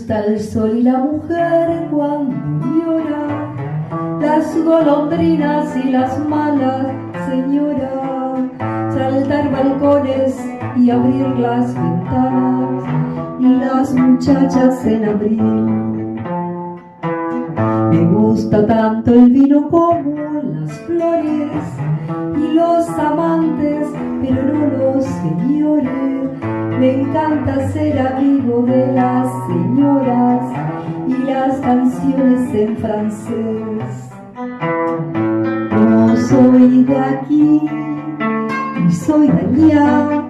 gusta el sol y la mujer cuando llora, las golondrinas y las malas señoras, saltar balcones y abrir las ventanas, y las muchachas en abril. Me gusta tanto el vino como las flores y los amantes, pero no los señores. Me encanta ser amigo de las señoras y las canciones en francés. No soy de aquí ni soy de allá,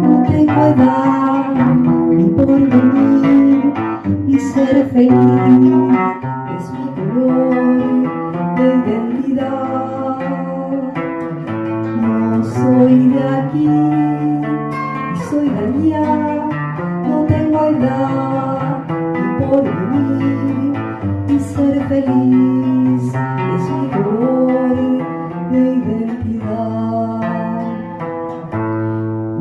no tengo edad ni porvenir, y ser feliz es mi color de identidad. No soy de aquí ni soy de allá, no tengo edad ni porvenir, y ser feliz es mi color de identidad.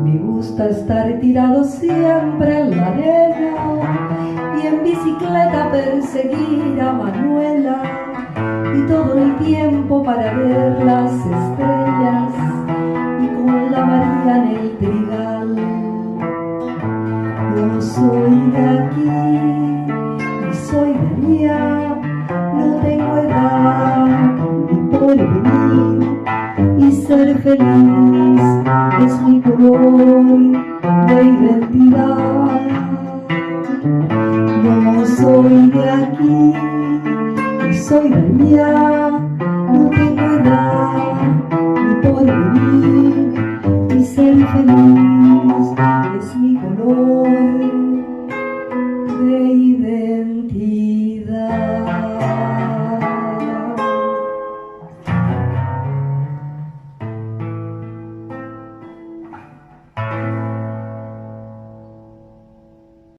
Me gusta estar tirado siempre en la arena y en bicicleta perseguir a Manuela, y todo el tiempo para ver las estrellas y con la María en el trigal. No soy de aquí ni soy de allá, no tengo edad ni porvenir, y ser feliz es mi color de identidad. No soy de aquí ni soy de allá,